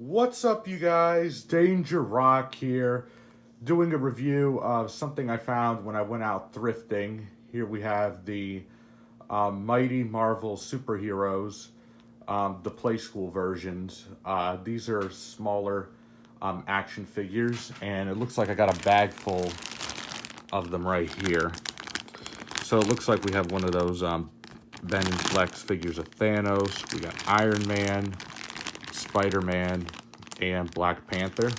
What's up, you guys? Danger Rock here, doing a review of something I found when I went out thrifting. Here we have the Mighty Marvel Superheroes, the Play School versions. These are smaller action figures, and it looks like I got a bag full of them right here. So it looks like we have one of those Ben and Flex figures of Thanos. We got Iron Man, Spider-Man, and Black Panther.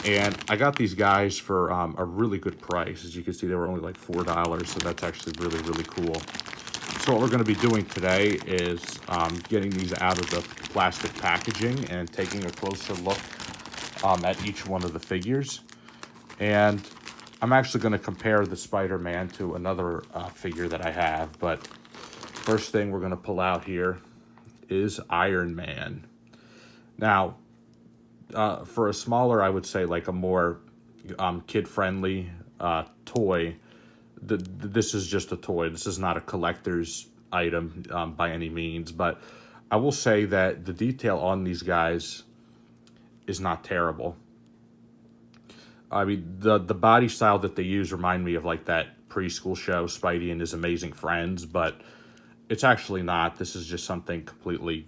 And I got these guys for a really good price. As you can see, they were only like $4, so that's actually really, really cool. So what we're going to be doing today is getting these out of the plastic packaging and taking a closer look at each one of the figures. And I'm actually going to compare the Spider-Man to another figure that I have. But first thing we're going to pull out here is Iron Man. Now, for a smaller, I would say like a more kid-friendly toy, this is just a toy. This is not a collector's item by any means. But I will say that the detail on these guys is not terrible. I mean, the body style that they use remind me of like that preschool show, Spidey and His Amazing Friends, but it's actually not. This is just something completely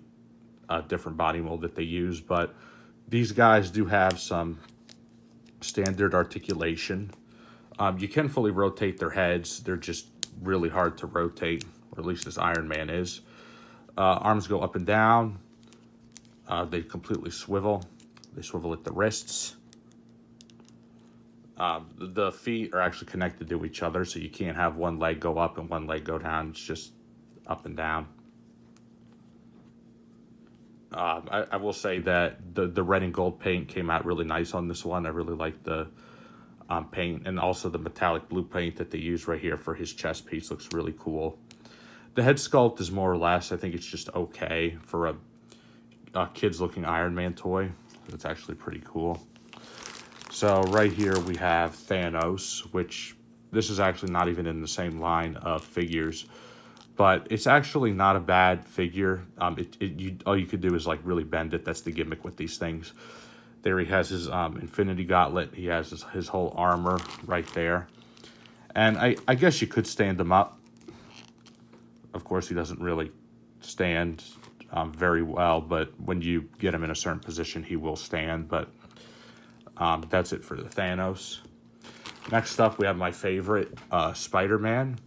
different body mold that they use. But these guys do have some standard articulation. You can fully rotate their heads. They're just really hard to rotate, or at least this Iron Man is. Arms go up and down. They completely swivel. They swivel at the wrists. The feet are actually connected to each other, so you can't have one leg go up and one leg go down. It's just up and down. I will say that the red and gold paint came out really nice on this one. I really like the paint, and also the metallic blue paint that they use right here for his chest piece looks really cool. The head sculpt is more or less, I think it's just okay for a kids-looking Iron Man toy. It's actually pretty cool. So right here we have Thanos, which this is actually not even in the same line of figures, but it's actually not a bad figure. All you could do is like really bend it. That's the gimmick with these things. There he has his Infinity Gauntlet. He has his whole armor right there. And I guess you could stand him up. Of course, he doesn't really stand very well, but when you get him in a certain position, he will stand. But that's it for the Thanos. Next up, we have my favorite, Spider-Man.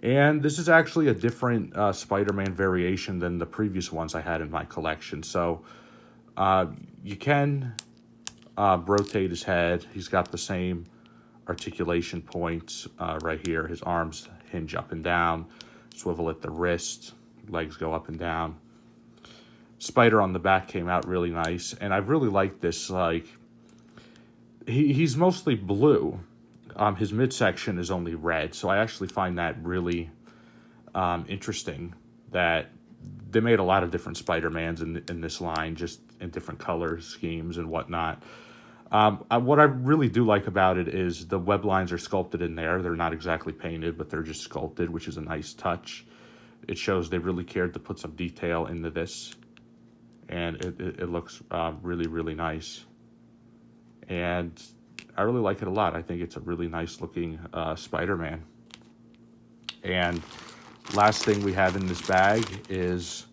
And this is actually a different Spider-Man variation than the previous ones I had in my collection. So you can rotate his head. He's got the same articulation points right here. His arms hinge up and down, swivel at the wrist, legs go up and down. Spider on the back came out really nice. And I really like this, like, he's mostly blue. His midsection is only red, so I actually find that really interesting that they made a lot of different Spider-Mans in this line, just in different color schemes and whatnot. What I really do like about it is the web lines are sculpted in there. They're not exactly painted, but they're just sculpted, which is a nice touch. It shows they really cared to put some detail into this, and it looks really, really nice. And I really like it a lot. I think it's a really nice looking Spider-Man. And last thing we have in this bag is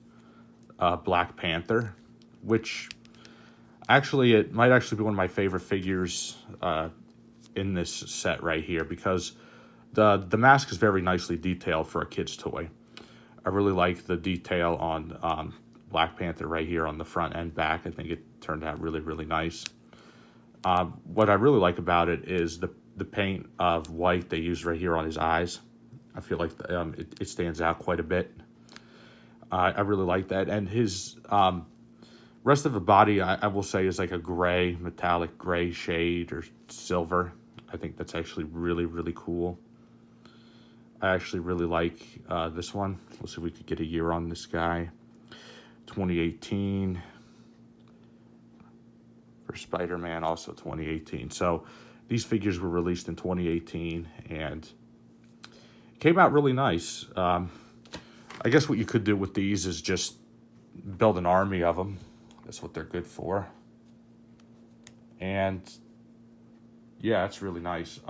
Black Panther, which actually, it might actually be one of my favorite figures in this set right here, because the mask is very nicely detailed for a kid's toy. I really like the detail on Black Panther right here on the front and back. I think it turned out really, really nice. What I really like about it is the paint of white they use right here on his eyes. I feel like it stands out quite a bit. I really like that. And his rest of the body, I will say, is like a gray, metallic gray shade or silver. I think that's actually really, really cool. I actually really like this one. Let's see if we could get a year on this guy. 2018. For Spider-Man, also 2018. So these figures were released in 2018 and came out really nice. I guess what you could do with these is just build an army of them. That's what they're good for. And yeah, it's really nice.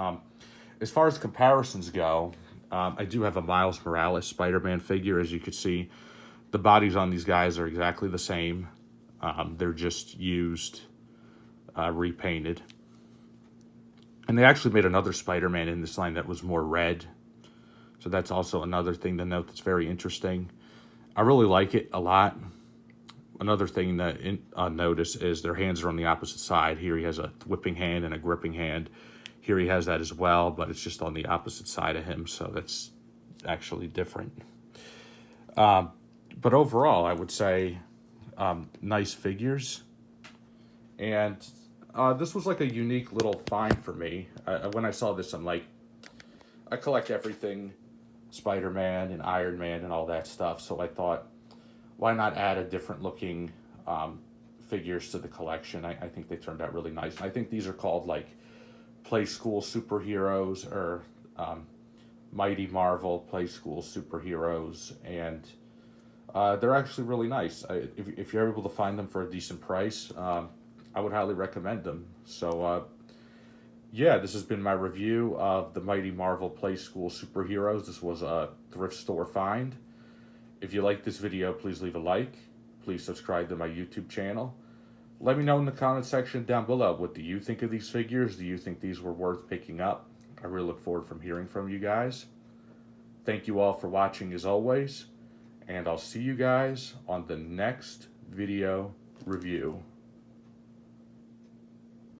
As far as comparisons go, I do have a Miles Morales Spider-Man figure. As you can see, the bodies on these guys are exactly the same. They're just used, repainted. And they actually made another Spider-Man in this line that was more red. So that's also another thing to note that's very interesting. I really like it a lot. Another thing that notice is their hands are on the opposite side. Here he has a whipping hand and a gripping hand. Here he has that as well, but it's just on the opposite side of him, so that's actually different. But overall, I would say nice figures. And this was like a unique little find for me. When I saw this, I'm like, I collect everything Spider-Man and Iron Man and all that stuff, so I thought, why not add a different looking figures to the collection? I think they turned out really nice. And I think these are called like Play School Superheroes or Mighty Marvel Play School Superheroes. And they're actually really nice. If you're able to find them for a decent price, I would highly recommend them. So yeah, this has been my review of the Mighty Marvel Play School Superheroes. This was a thrift store find. If you like this video, please leave a like. Please subscribe to my YouTube channel. Let me know in the comment section down below, what do you think of these figures? Do you think these were worth picking up? I really look forward from hearing from you guys. Thank you all for watching as always, and I'll see you guys on the next video review.